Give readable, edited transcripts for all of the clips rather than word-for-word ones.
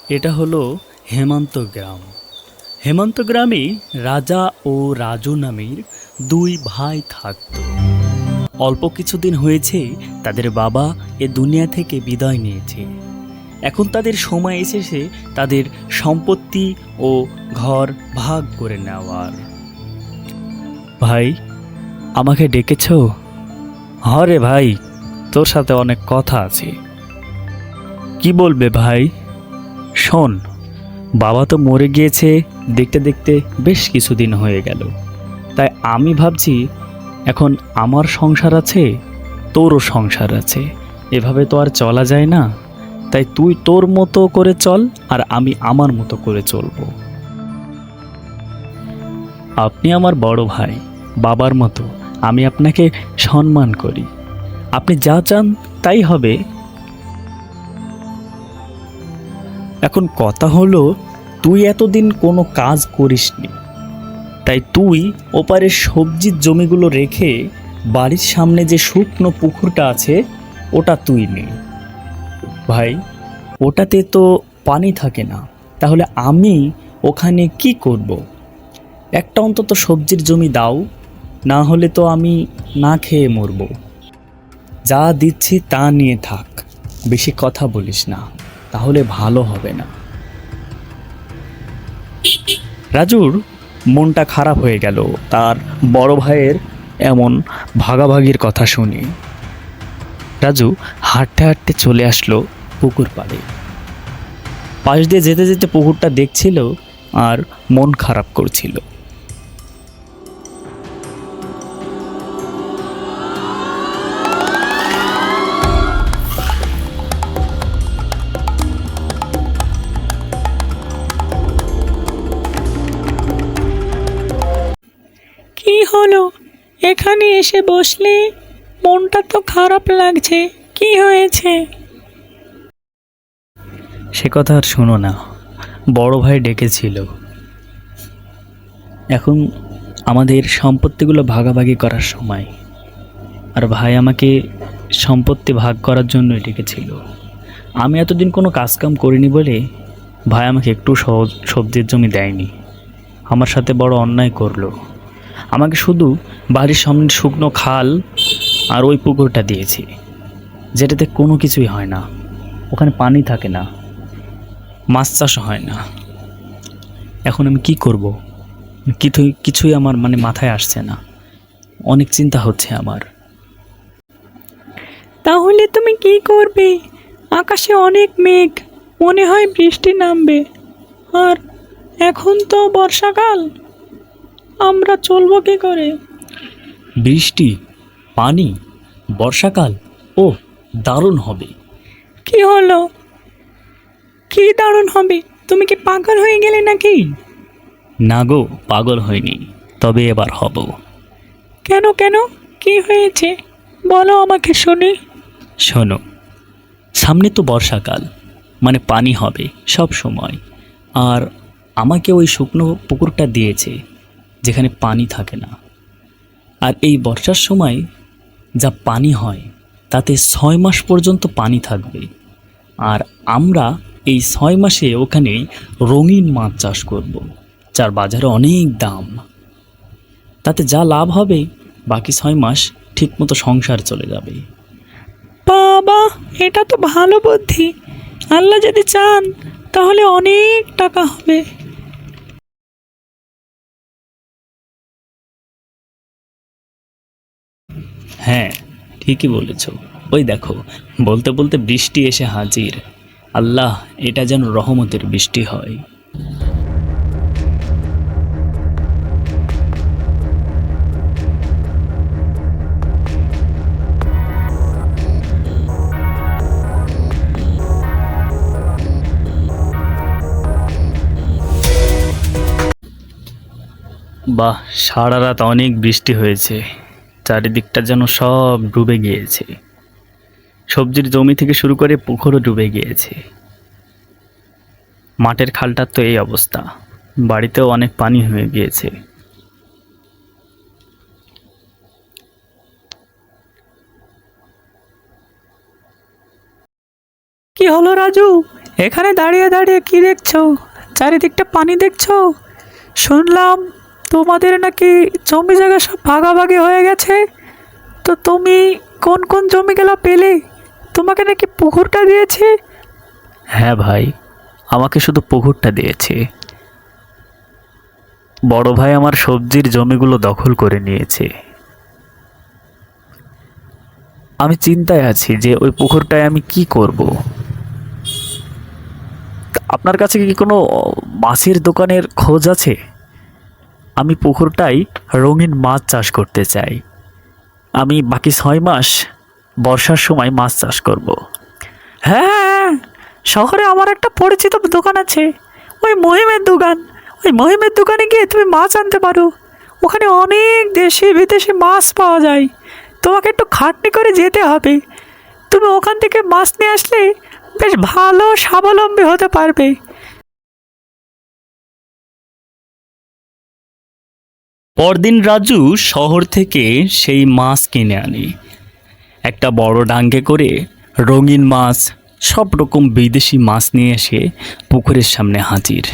এটা হলো হেমন্ত গ্রাম। হেমন্ত গ্রামে রাজা ও রাজু নামের দুই ভাই থাকত। অল্প কিছুদিন হয়েছে তাদের বাবা এ দুনিয়া থেকে বিদায় নিয়েছে। এখন তাদের সময় এসেছে তাদের সম্পত্তি ও ঘর ভাগ করে নেওয়ার। ভাই, আমাকে ডেকেছ? হরে ভাই, তোর সাথে অনেক কথা আছে। কি বলবে ভাই? শোন, বাবা তো মরে গিয়েছে দেখতে দেখতে বেশ কিছুদিন হয়ে গেল। তাই আমি ভাবছি, এখন আমার সংসার আছে, তোরও সংসার আছে, এভাবে তো আর চলা যায় না। তাই তুই তোর মতো করে চল, আর আমি আমার মতো করে চলবো। আপনি আমার বড় ভাই, বাবার মতো আমি আপনাকে সম্মান করি। আপনি যা চান তাই হবে। এখন কথা হলো, তুই এতদিন কোনো কাজ করিসনি, তাই তুই ওপারের সবজির জমিগুলো রেখে বাড়ির সামনে যে শুকনো পুকুরটা আছে ওটা তুই নে। ভাই, ওটাতে তো পানি থাকে না, তাহলে আমি ওখানে কি করব? একটা অন্তত সবজির জমি দাও, না হলে তো আমি না খেয়ে মরব। যা দিচ্ছি তা নিয়ে থাক, বেশি কথা বলিস না, তাহলে ভালো হবে না। রাজুর মনটা খারাপ হয়ে গেল তার বড় ভাইয়ের এমন ভাগাভাগির কথা শুনে। রাজু হাঁটতে হাঁটতে চলে আসলো পুকুর পাড়ে। পাশ দিয়ে যেতে যেতে পুকুরটা দেখছিল আর মন খারাপ করছিল। কি হলো? এখানে এসে বসলে? মনটা তো খারাপ লাগছে। কি হয়েছে? সে কথা আর শোনো না, বড় ভাই ডেকেছিল। এখন আমাদের সম্পত্তিগুলো ভাগাভাগি করার সময়, আর ভাই আমাকে সম্পত্তি ভাগ করার জন্যই ডেকেছিল। আমি এতদিন কোনো কাজকাম করিনি বলে ভাই আমাকে একটু সহজ সবজির জমি দেয়নি। আমার সাথে বড় অন্যায় করলো। আমাকে শুধু বাড়ির সামনে শুকনো খাল আর ওই পুকুরটা দিয়েছে, যেটাতে কোনো কিছুই হয় না। ওখানে পানি থাকে না, মাছ চাষ হয় না। এখন আমি কি করব? কিছুই আমার মাথায় আসছে না। অনেক চিন্তা হচ্ছে আমার। তাহলে তুমি কি করবে? আকাশে অনেক মেঘ, মনে হয় বৃষ্টি নামবে। আর এখন তো বর্ষাকাল, আমরা চলবো কি করে? বৃষ্টি, পানি, বর্ষাকাল, ও দারুণ হবে। কি হলো? কি দারুণ হবে? তুমি কি পাগল হয়ে গেলে নাকি? না গো, পাগল হয়নি, তবে এবার হব। কেন কেন? কি হয়েছে? বলো আমাকে শুনি। শোনো, সামনে তো বর্ষাকাল, পানি হবে সব সময়। আর আমাকে ওই শুকনো পুকুরটা দিয়েছে, যেখানে পানি থাকে না। আর এই বর্ষার সময় যা পানি হয় তাতে 6 মাস পর্যন্ত পানি থাকবে। আর আমরা এই 6 মাসে ওখানে রঙিন মাছ চাষ করব, যার বাজারে অনেক দাম। তাতে যা লাভ হবে বাকি 6 মাস ঠিকমতো সংসার চলে যাবে। বাবা, এটা তো ভালো বুদ্ধি। আল্লাহ যদি চান তাহলে অনেক টাকা হবে। হ্যাঁ, ঠিকই বলেছ। ওই দেখো, বলতে বলতে বৃষ্টি এসে হাজির। আল্লাহ, এটা যেন রহমতের বৃষ্টি হয়। বাহ, সারা রাত অনেক বৃষ্টি হয়েছে, চারিদিকটা যেন সব ডুবে গিয়েছে। সবজির জমি থেকে শুরু করে পুকুরও ডুবে গিয়েছে। মাঠের খালটার তো এই অবস্থা, বাড়িতেও অনেক পানি হয়ে গিয়েছে। কি হলো রাজু? এখানে দাঁড়িয়ে দাঁড়িয়ে কি দেখছো? চারিদিকটা পানি দেখছো? শুনলাম তোমাদের নাকি জমি জায়গা সব ভাগাভাগি হয়ে গেছে। তো তুমি কোন কোন জমিগুলো পেলে? তোমাকে নাকি পুকুরটা দিয়েছে। হ্যাঁ ভাই, আমাকে শুধু পুকুরটা দিয়েছে। বড় ভাই আমার সবজির জমিগুলো দখল করে নিয়েছে। আমি চিন্তায় আছি যে ওই পুকুরটায় আমি কি করব। আপনার কাছে কি কোনো মাছের দোকানের খোঁজ আছে? আমি পুকুরটাই রঙিন মাছ চাষ করতে চাই। আমি বাকি 6 মাস বর্ষার সময় মাছ চাষ করব। হ্যাঁ, শহরে আমার একটা পরিচিত দোকান আছে, ওই মহিমের দোকান। ওই মহিমের দোকানে গিয়ে তুমি মাছ আনতে পারো। ওখানে অনেক দেশি বিদেশি মাছ পাওয়া যায়। তোমাকে একটু খাটনি করে যেতে হবে। তুমি ওখান থেকে মাছ নিয়ে আসলে বেশ ভালো স্বাবলম্বী হতে পারবে। পরদিন রাজু শহর থেকে সেই মাছ কিনে আনে। একটা বড় ডাঙ্গে করে রঙিন মাছ, সব রকম বিদেশি মাছ নিয়ে এসে পুকুরের সামনে হাজির।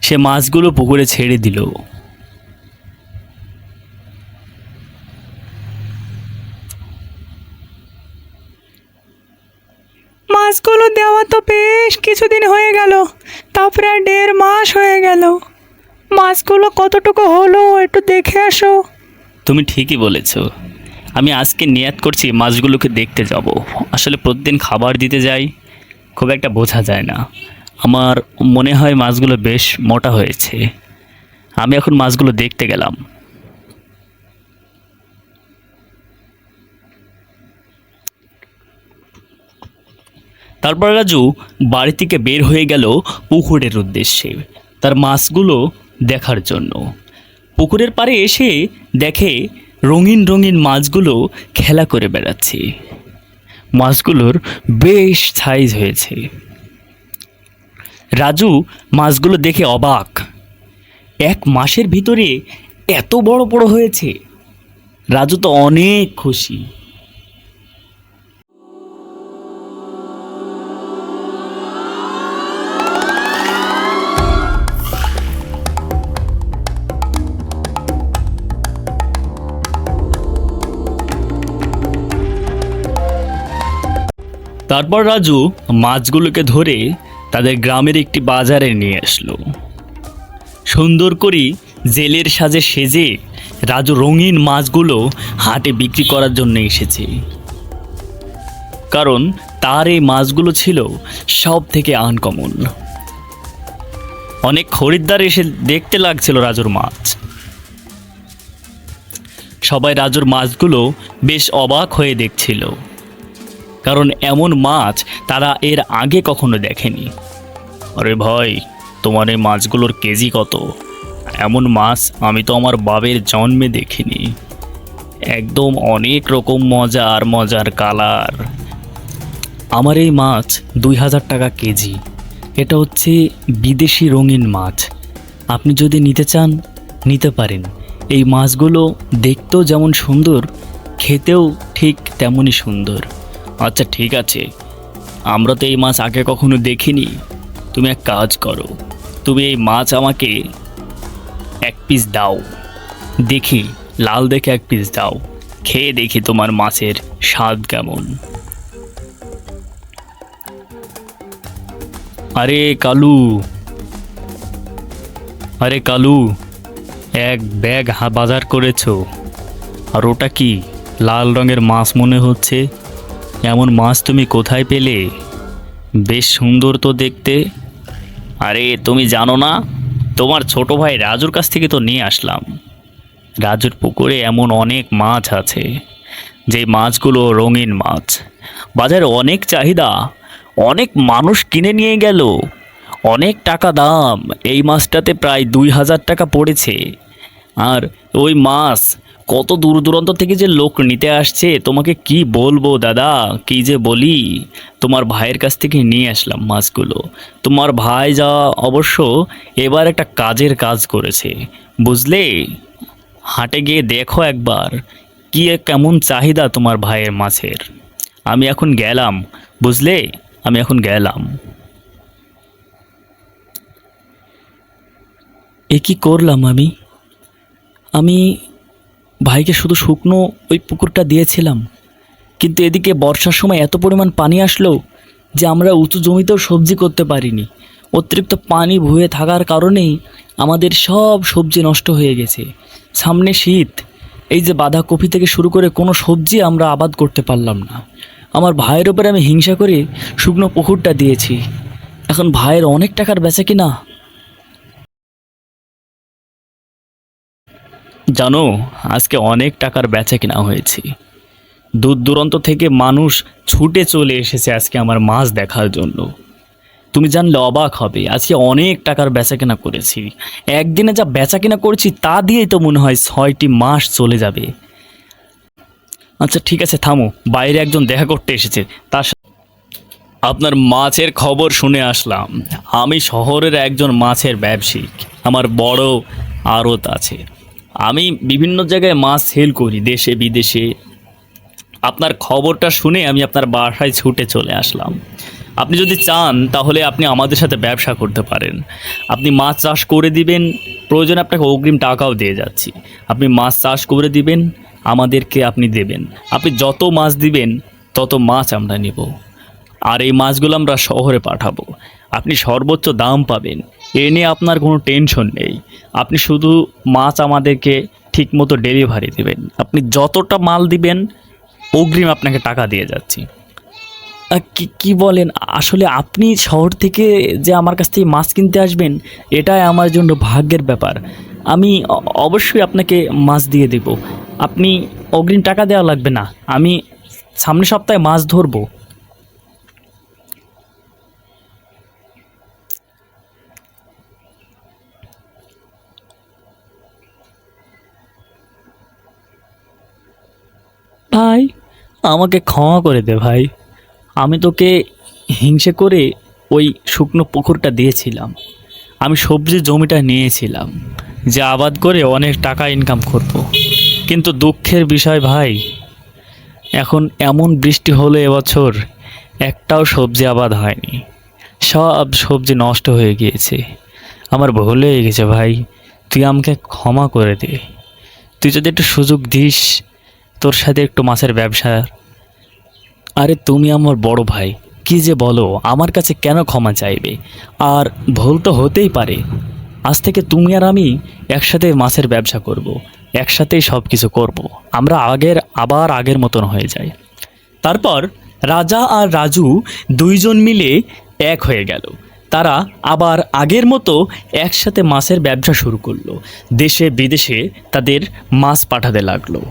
সে মাছগুলো পুকুরে ছেড়ে দিল। মাছগুলো দেওয়া তো বেশ কিছুদিন হয়ে গেল, তারপরে 1.5 মাস হয়ে গেল। মাছগুলো কতটুকু হলো একটু দেখে আসো। তুমি ঠিকই বলেছ। আমি আজকে নিয়াত করছি মাছগুলোকে দেখতে যাব। আসলে প্রতিদিন খাবার দিতে যাই, খুব একটা বোঝা যায় না। আমার মনে হয় মাছগুলো বেশ মোটা হয়েছে। আমি এখন মাছগুলো দেখতে গেলাম। তারপর রাজু বাড়ি থেকে বের হয়ে গেল পুকুরের উদ্দেশ্যে, তার মাছগুলো দেখার জন্য। পুকুরের পাড়ে এসে দেখে রঙিন রঙিন মাছগুলো খেলা করে বেড়াচ্ছে। মাছগুলোর বেশ সাইজ হয়েছে। রাজু মাছগুলো দেখে অবাক। 1 মাসের ভিতরে এত বড় বড় হয়েছে। রাজু তো অনেক খুশি। তারপর রাজু মাছগুলোকে ধরে তাদের গ্রামের একটি বাজারে নিয়ে আসলো। সুন্দর করে জেলের সাজে সেজে রাজু রঙিন মাছগুলো হাটে বিক্রি করার জন্য এসেছে। কারণ তার এই মাছগুলো ছিল সব থেকে আনকমন। অনেক খরিদ্দার এসে দেখতে লাগছিল রাজুর মাছ। সবাই রাজুর মাছগুলো বেশ অবাক হয়ে দেখছিল, কারণ এমন মাছ তারা এর আগে কখনো দেখেনি। আরে ভাই, তোমার এই মাছগুলোর কেজি কত? এমন মাছ আমি তো আমার বাবের জন্মে দেখিনি। একদম অনেক রকম মজার মজার কালার। আমার এই মাছ 2000 টাকা কেজি। এটা হচ্ছে বিদেশি রঙিন মাছ। আপনি যদি নিতে চান নিতে পারেন। এই মাছগুলো দেখতেও যেমন সুন্দর, খেতেও ঠিক তেমনই সুন্দর। আচ্ছা ঠিক আছে, আমরা তো এই মাছ আগে কখনো দেখিনি। তুমি এক কাজ করো, তুমি এই মাছ আমাকে 1 পিস দাও। দেখি, লাল দেখে 1 পিস দাও, খেয়ে দেখি তোমার মাছের স্বাদ কেমন। আরে কালু, আরে কালু, 1 ব্যাগ বাজার করেছো, আর ওটা কি লাল রঙের মাছ মনে হচ্ছে? এমন মাছ তুমি কোথায় পেলে? বেশ সুন্দর তো দেখতে। আরে তুমি জানো না, তোমার ছোট ভাই রাজুর কাছ থেকে তো নিয়ে আসলাম। রাজুর পুকুরে এমন অনেক মাছ আছে, যে মাছগুলো রঙিন মাছ। বাজারে অনেক চাহিদা, অনেক মানুষ কিনে নিয়ে গেল। অনেক টাকা দাম। এই মাছটাতে প্রায় 2000 টাকা পড়েছে। আর ওই মাছ কত দূর দূরান্ত থেকে যে লোক নিতে আসছে, তোমাকে কি বলবো দাদা, কি যে বলি। তোমার ভাইয়ের কাছ থেকে নিয়ে আসলাম মাছগুলো। তোমার ভাই যা অবশ্য এবার একটা কাজের কাজ করেছে, বুঝলে। হাটে গিয়ে দেখো একবার কি কেমন চাহিদা তোমার ভাইয়ের মাছের। আমি এখন গেলাম, বুঝলে, আমি এখন গেলাম। এ কি করলাম আমি? আমি ভাইকে শুধু শুকনো ওই পুকুরটা দিয়েছিলাম, কিন্তু এদিকে বর্ষার সময় এত পরিমাণ পানি আসলো যে আমরা উঁচু জমিতেও সবজি করতে পারিনি। অতিরিক্ত পানি ভুয়ে থাকার কারণেই আমাদের সব সবজি নষ্ট হয়ে গেছে। সামনে শীত, এই যে বাঁধাকপি থেকে শুরু করে কোনো সবজি আমরা আবাদ করতে পারলাম না। আমার ভাইয়ের ওপরে আমি হিংসা করে শুকনো পুকুরটা দিয়েছি। এখন ভাইয়ের অনেক টাকার বেচা কিনা। জানো, আজকে অনেক টাকার বেচা কিনা হয়েছে। দূর দূরান্ত থেকে মানুষ ছুটে চলে এসেছে আজকে আমার মাছ দেখার জন্য। তুমি জানলে অবাক হবে, আজকে অনেক টাকার বেচাকেনা করেছি। একদিনে যা বেচাকেনা করেছি তা দিয়েই তো মনে হয় 6টি মাস চলে যাবে। আচ্ছা ঠিক আছে, থামো, বাইরে একজন দেখা করতে এসেছে, তার সাথে আপনার মাছের খবর শুনে আসলাম। আমি শহরের একজন মাছের ব্যবসায়িক, আমার বড় আড়ত আছে। আমি বিভিন্ন জায়গায় মাছ সেল করি, দেশে বিদেশে। আপনার খবরটা শুনে আমি আপনার বাসায় ছুটে চলে আসলাম। আপনি যদি চান তাহলে আপনি আমাদের সাথে ব্যবসা করতে পারেন। আপনি মাছ চাষ করে দিবেন, প্রয়োজনে আপনাকে অগ্রিম টাকাও দিয়ে যাচ্ছি। আপনি মাছ চাষ করে দিবেন, আমাদেরকে আপনি দেবেন। আপনি যত মাছ দিবেন তত মাছ আমরা নেব, আর এই মাছগুলো আমরা শহরে পাঠাবো। আপনি সর্বোচ্চ দাম পাবেন, এ নিয়ে আপনার কোনো টেনশন নেই। আপনি শুধু মাছ আমাদেরকে ঠিকমতো ডেলিভারি দেবেন। আপনি যতটা মাল দিবেন অগ্রিম আপনাকে টাকা দিয়ে যাচ্ছি। কি কি বলেন? আসলে আপনি শহর থেকে যে আমার কাছ থেকে মাছ কিনতে আসবেন, এটাই আমার জন্য ভাগ্যের ব্যাপার। আমি অবশ্যই আপনাকে মাছ দিয়ে দেব। আপনি অগ্রিম টাকা দেওয়া লাগবে না। আমি সামনের সপ্তাহে মাছ ধরবো। ভাই, আমাকে ক্ষমা করে দে ভাই। আমি তোকে হিংসে করে ওই শুকনো পুকুরটা দিয়েছিলাম। আমি সবজির জমিটা নিয়েছিলাম যে আবাদ করে অনেক টাকা ইনকাম করব। কিন্তু দুঃখের বিষয় ভাই, এখন এমন বৃষ্টি হলো এবছর, একটাও সবজি আবাদ হয়নি। সব সবজি নষ্ট হয়ে গিয়েছে। আমার ভুল হয়ে গেছে ভাই, তুই আমাকে ক্ষমা করে দে। তুই যদি একটু সুযোগ দিস তোর সাথে একটু মাছের ব্যবসা। আরে তুমি আমার বড় ভাই, কি যে বলো, আমার কাছে কেন ক্ষমা চাইবে? আর ভুল তো হতেই পারে। আজ থেকে তুমি আর আমি একসাথে মাছের ব্যবসা করব, একসাথেই সব কিছু করব। আমরা আবার আগের মতন হয়ে যাই। তারপর রাজা আর রাজু দুইজন মিলে এক হয়ে গেল। তারা আবার আগের মতো একসাথে মাছের ব্যবসা শুরু করলো। দেশে বিদেশে তাদের মাছ পাঠাতে লাগলো।